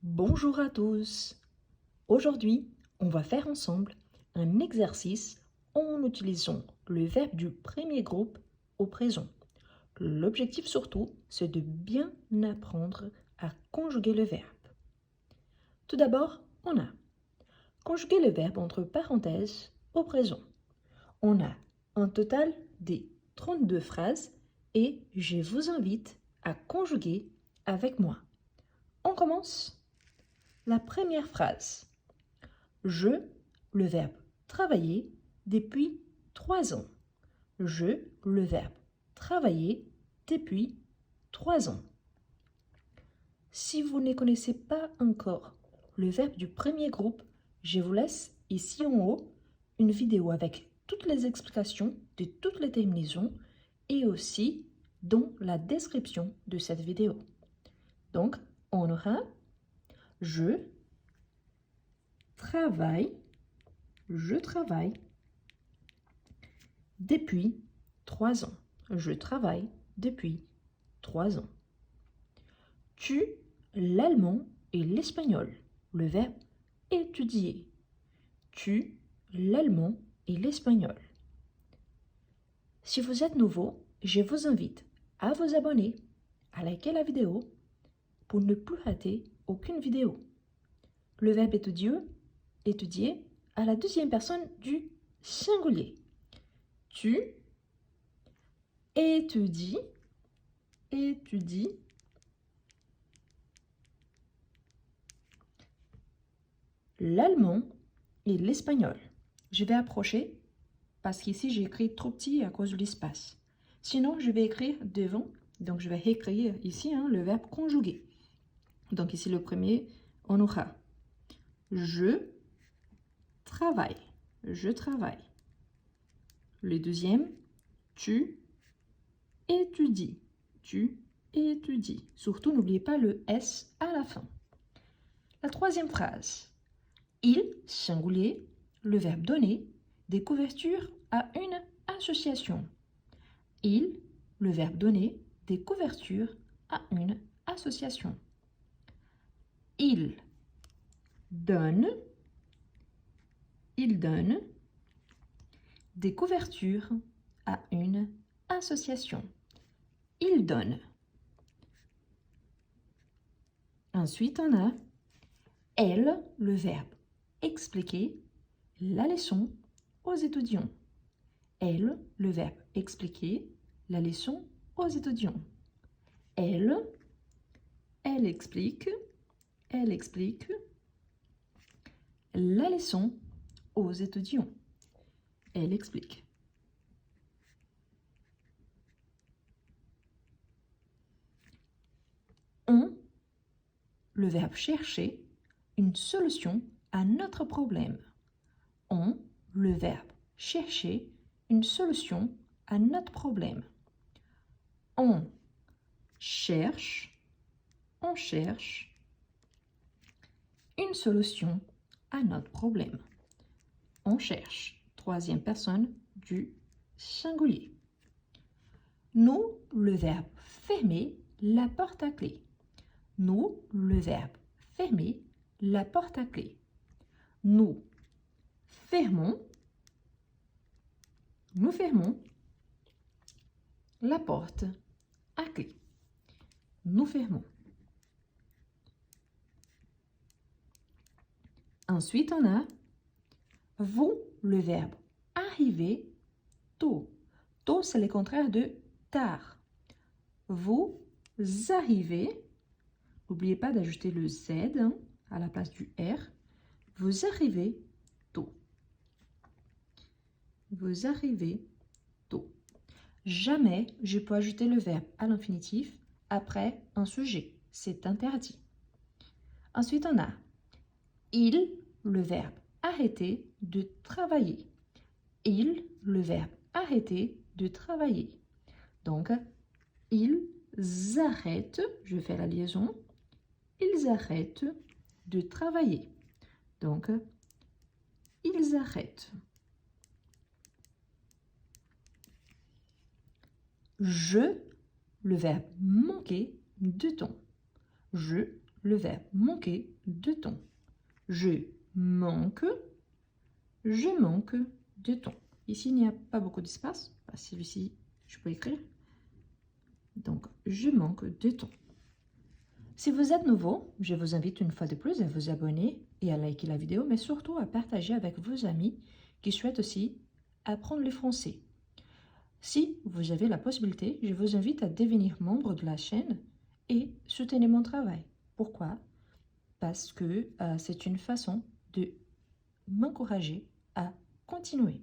Bonjour à tous. Aujourd'hui, on va faire ensemble un exercice en utilisant le verbe du premier groupe au présent. L'objectif surtout, c'est de bien apprendre à conjuguer le verbe. Tout d'abord, on a conjugué le verbe entre parenthèses au présent. On a un total de 32 phrases et je vous invite à conjuguer avec moi. On commence. La première phrase. Je, le verbe travailler, depuis 3 ans. Je, le verbe travailler, depuis 3 ans. Si vous ne connaissez pas encore le verbe du premier groupe, je vous laisse ici en haut une vidéo avec toutes les explications de toutes les terminaisons et aussi dans la description de cette vidéo. Donc, on aura je travaille depuis 3 ans. Je travaille depuis 3 ans. Tu l'allemand et l'espagnol. Le verbe étudier. Tu l'allemand et l'espagnol. Si vous êtes nouveau, je vous invite à vous abonner, à liker la vidéo pour ne plus rater aucune vidéo. Le verbe étudier à la deuxième personne du singulier. Tu étudies l'allemand et l'espagnol. Je vais approcher parce qu'ici j'ai écrit trop petit à cause de l'espace. Sinon, je vais écrire devant. Donc, je vais écrire ici le verbe conjugué. Donc, ici le premier, on aura je travaille. Je travaille. Le deuxième, tu étudies. Tu étudies. Surtout, n'oubliez pas le S à la fin. La troisième phrase. Il, singulier, le verbe donner, des couvertures à une association. Il, le verbe donner, des couvertures à une association. Il donne des couvertures à une association. Il donne. Ensuite, on a elle, le verbe expliquer la leçon aux étudiants. Elle, le verbe expliquer la leçon aux étudiants. Elle explique la leçon aux étudiants. Elle explique. On, le verbe chercher une solution à notre problème. On, le verbe chercher une solution à notre problème. On cherche une solution à notre problème. On cherche, troisième personne du singulier. Nous, le verbe fermer la porte à clé. Nous, le verbe fermer la porte à clé. Nous fermons la porte à clé. Nous fermons. Ensuite, on a vous, le verbe arriver tôt. Tôt, c'est le contraire de tard. Vous arrivez, n'oubliez pas d'ajouter le Z à la place du R. Vous arrivez tôt. Vous arrivez tôt. Jamais je peux ajouter le verbe à l'infinitif après un sujet. C'est interdit. Ensuite, on a il, le verbe arrêter de travailler. Il, le verbe arrêter de travailler. Donc, ils arrêtent, je fais la liaison, ils arrêtent de travailler. Donc, ils arrêtent. Je, le verbe manquer de temps. Je, le verbe manquer de temps. Je manque de temps. Ici, il n'y a pas beaucoup d'espace. Celui-ci, je peux écrire. Donc, je manque de temps. Si vous êtes nouveau, je vous invite une fois de plus à vous abonner et à liker la vidéo, mais surtout à partager avec vos amis qui souhaitent aussi apprendre le français. Si vous avez la possibilité, je vous invite à devenir membre de la chaîne et soutenir mon travail. Pourquoi? Parce que c'est une façon de m'encourager à continuer.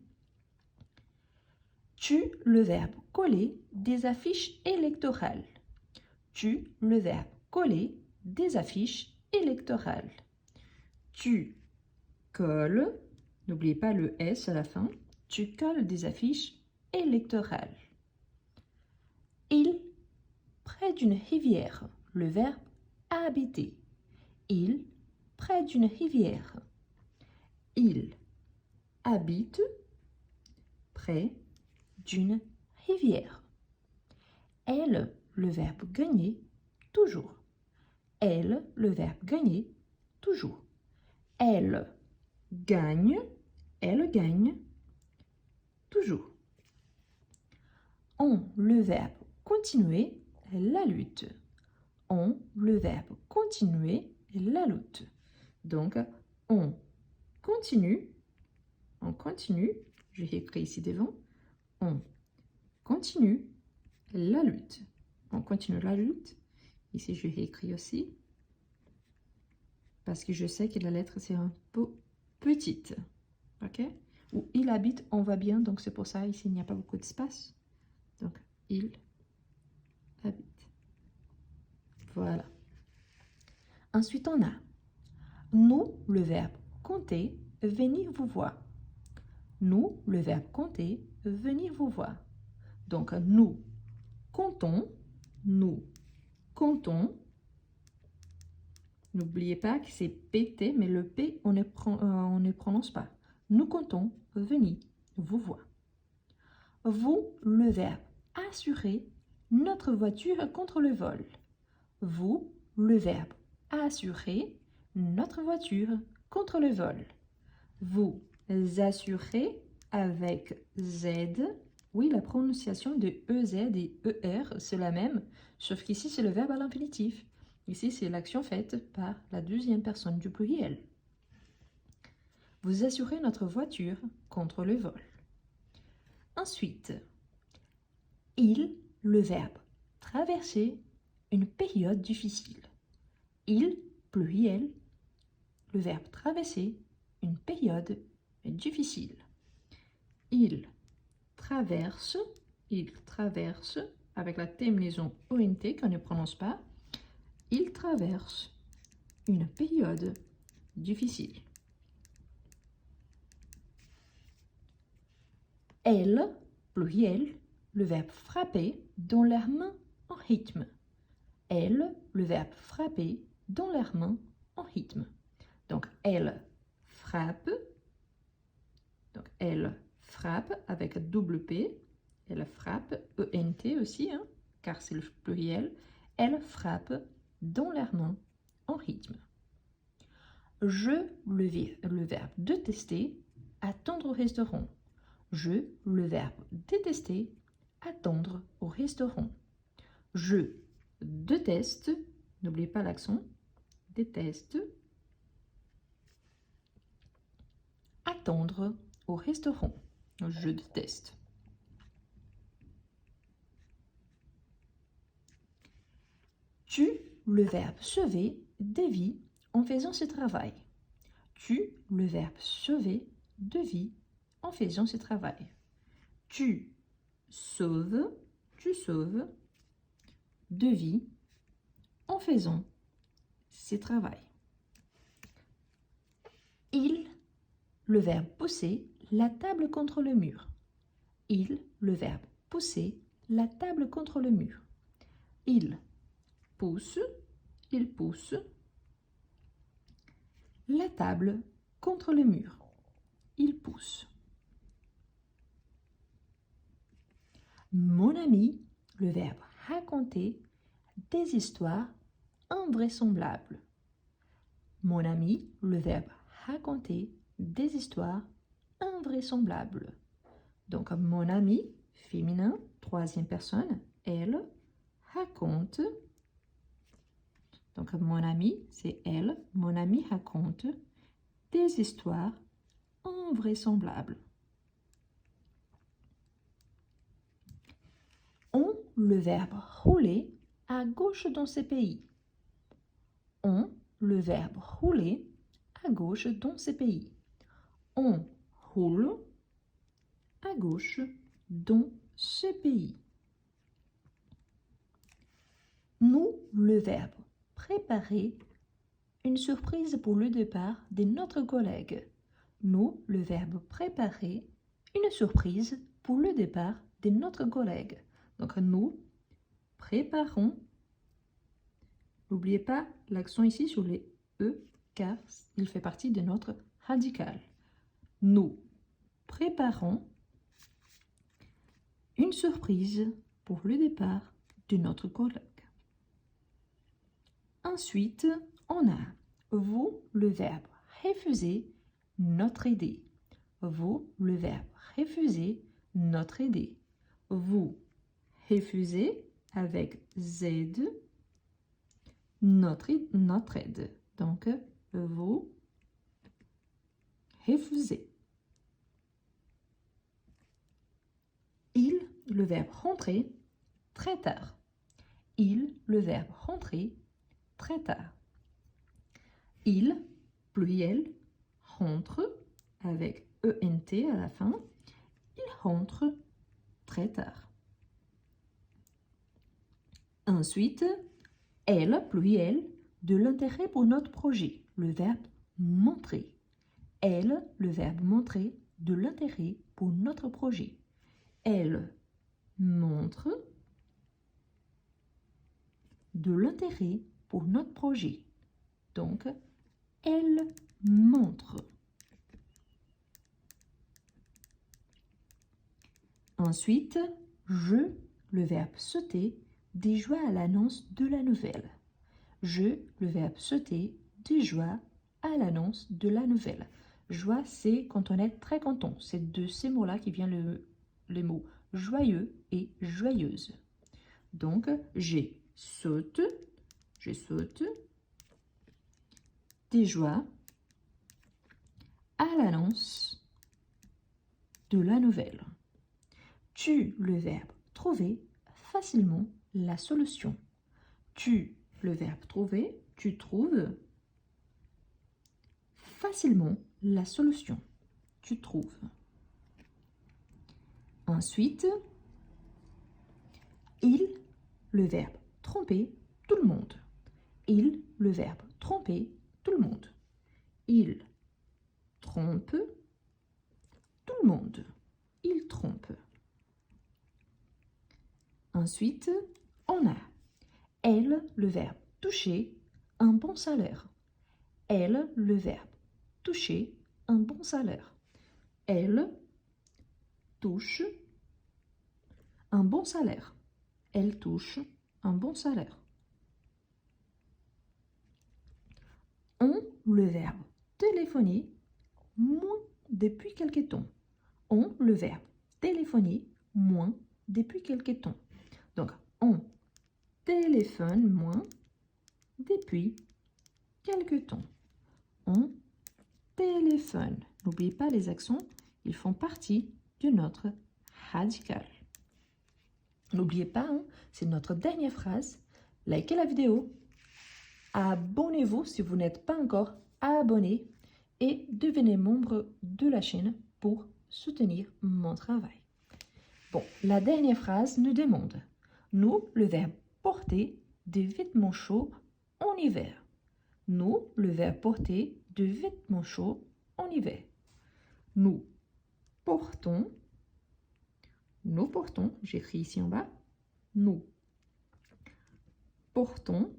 Tu, le verbe coller des affiches électorales. Tu, le verbe coller des affiches électorales. Tu colles, n'oubliez pas le S à la fin, tu colles des affiches électorales. Il, près d'une rivière, le verbe habiter. Il, près d'une rivière. Il habite près d'une rivière. Elle, le verbe gagner, toujours. Elle, le verbe gagner, toujours. Elle gagne, toujours. On, le verbe continuer, la lutte. On, le verbe continuer, la lutte. Donc, on continue, je vais écrire ici devant, on continue la lutte. On continue la lutte. Ici, je vais écrire aussi, parce que je sais que la lettre, c'est un peu petite. OK? Ou il habite, on va bien, donc c'est pour ça, ici, il n'y a pas beaucoup d'espace. Donc, il habite. Voilà. Ensuite, on a nous, le verbe compter, venir vous voir. Nous, le verbe compter, venir vous voir. Donc, nous comptons. N'oubliez pas que c'est PT, mais le P, on ne prononce pas. Nous comptons venir vous voir. Vous, le verbe assurer notre voiture contre le vol. Vous, le verbe assurer notre voiture contre le vol. Vous assurez avec Z. Oui, la prononciation de EZ et ER, c'est la même, sauf qu'ici, c'est le verbe à l'infinitif. Ici, c'est l'action faite par la deuxième personne du pluriel. Vous assurez notre voiture contre le vol. Ensuite, il, le verbe traverser une période difficile. Il, pluriel, le verbe traverser une période difficile. Il traverse, avec la terminaison ONT qu'on ne prononce pas, il traverse une période difficile. Elle, pluriel, le verbe frapper dans leurs mains en rythme. Elle, le verbe frapper dans leurs mains en rythme. Donc, elle frappe. Donc, elle frappe avec double P. Elle frappe, ENT aussi, hein, car c'est le pluriel. Elle frappe dans leurs mains en rythme. Je, le verbe détester, attendre au restaurant. Je, le verbe détester, attendre au restaurant. Je déteste, n'oubliez pas l'accent, déteste, attendre au restaurant. Je déteste. Tu, le verbe sauver, des vies en faisant ce travail. Tu, le verbe sauver, de vie en faisant ce travail. Tu sauves de vie en faisant ce travail. Il, le verbe pousser, la table contre le mur. Il, le verbe pousser, la table contre le mur. Il pousse la table contre le mur. Il pousse. Mon ami, le verbe raconter des histoires invraisemblables. mon ami, le verbe raconter des histoires invraisemblables. Donc, mon ami, féminin, troisième personne, elle raconte. Donc, mon ami, c'est elle. Mon ami raconte des histoires invraisemblables. On, le verbe rouler, à gauche dans ces pays. On, le verbe rouler, à gauche dans ces pays. On roule à gauche dans ce pays. Nous, le verbe préparer une surprise pour le départ de notre collègue. Nous, le verbe préparer une surprise pour le départ de notre collègue. Donc, nous préparons. N'oubliez pas l'accent ici sur les E, car il fait partie de notre radical. Nous préparons une surprise pour le départ de notre collègue. Ensuite, on a vous, le verbe refuser notre idée. Vous, le verbe refuser notre idée. Vous refusez avec Z notre aide. Donc, vous refusez. Il, le verbe rentrer, très tard. Il, le verbe rentrer, très tard. Il, pluriel, rentre avec ENT à la fin. Il rentre très tard. Ensuite, elle, pluriel, de l'intérêt pour notre projet. Le verbe montrer. Elle, le verbe montrer, de l'intérêt pour notre projet. Elle montre de l'intérêt pour notre projet. Donc, elle montre. Ensuite, je, le verbe sauter, déjoie à l'annonce de la nouvelle. Je, le verbe sauter, déjoie à l'annonce de la nouvelle. Joie, c'est quand on est très content. C'est de ces mots-là qui vient les mots joyeux et joyeuse. Donc, je saute, déjoie à l'annonce de la nouvelle. Tu, le verbe trouver facilement la solution. Tu, le verbe trouver, tu trouves facilement la solution. Tu trouves. Ensuite, il, le verbe tromper tout le monde. Il, le verbe tromper tout le monde. Il trompe tout le monde. Il trompe. Ensuite, on a elle, le verbe toucher, un bon salaire. Elle, le verbe toucher, un bon salaire. Elle touche un bon salaire. Elle touche un bon salaire. On, le verbe téléphoner, moins depuis quelque temps. On, le verbe téléphoner, moins depuis quelque temps. Donc, on téléphone moins depuis quelque temps. On téléphone. N'oubliez pas les accents, ils font partie de notre radical. N'oubliez pas, c'est notre dernière phrase. Likez la vidéo. Abonnez-vous si vous n'êtes pas encore abonné et devenez membre de la chaîne pour soutenir mon travail. Bon, la dernière phrase nous demande, nous, le verbe porter des vêtements chauds en hiver. Nous, le verbe porter de vêtements chauds en hiver. Nous portons, j'écris ici en bas, nous portons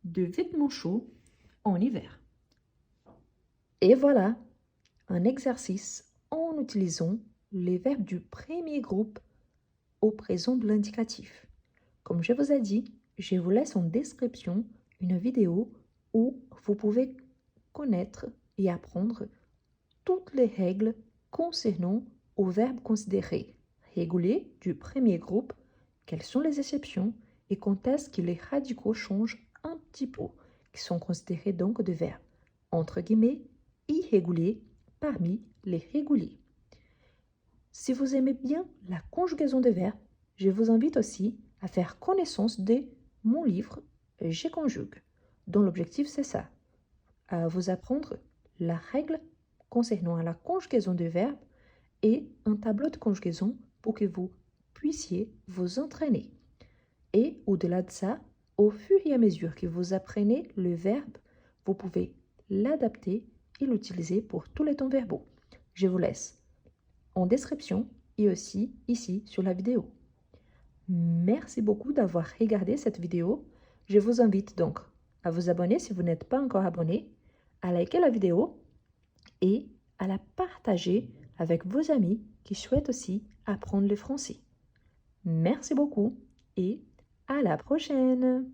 de vêtements chauds en hiver. Et voilà, un exercice en utilisant les verbes du premier groupe au présent de l'indicatif. Comme je vous ai dit, je vous laisse en description une vidéo où vous pouvez connaître et apprendre toutes les règles concernant aux verbes considérés réguliers du premier groupe, quelles sont les exceptions et quand est-ce que les radicaux changent un petit peu, qui sont considérés donc des verbes, entre guillemets, irréguliers parmi les réguliers. Si vous aimez bien la conjugaison des verbes, je vous invite aussi à faire connaissance de mon livre Je conjugue, dont l'objectif c'est ça, à vous apprendre la règle concernant la conjugaison des verbes et un tableau de conjugaison pour que vous puissiez vous entraîner. Et au-delà de ça, au fur et à mesure que vous apprenez le verbe, vous pouvez l'adapter et l'utiliser pour tous les temps verbaux. Je vous laisse en description et aussi ici sur la vidéo. Merci beaucoup d'avoir regardé cette vidéo. Je vous invite donc à vous abonner si vous n'êtes pas encore abonné, à liker la vidéo et à la partager avec vos amis qui souhaitent aussi apprendre le français. Merci beaucoup et à la prochaine!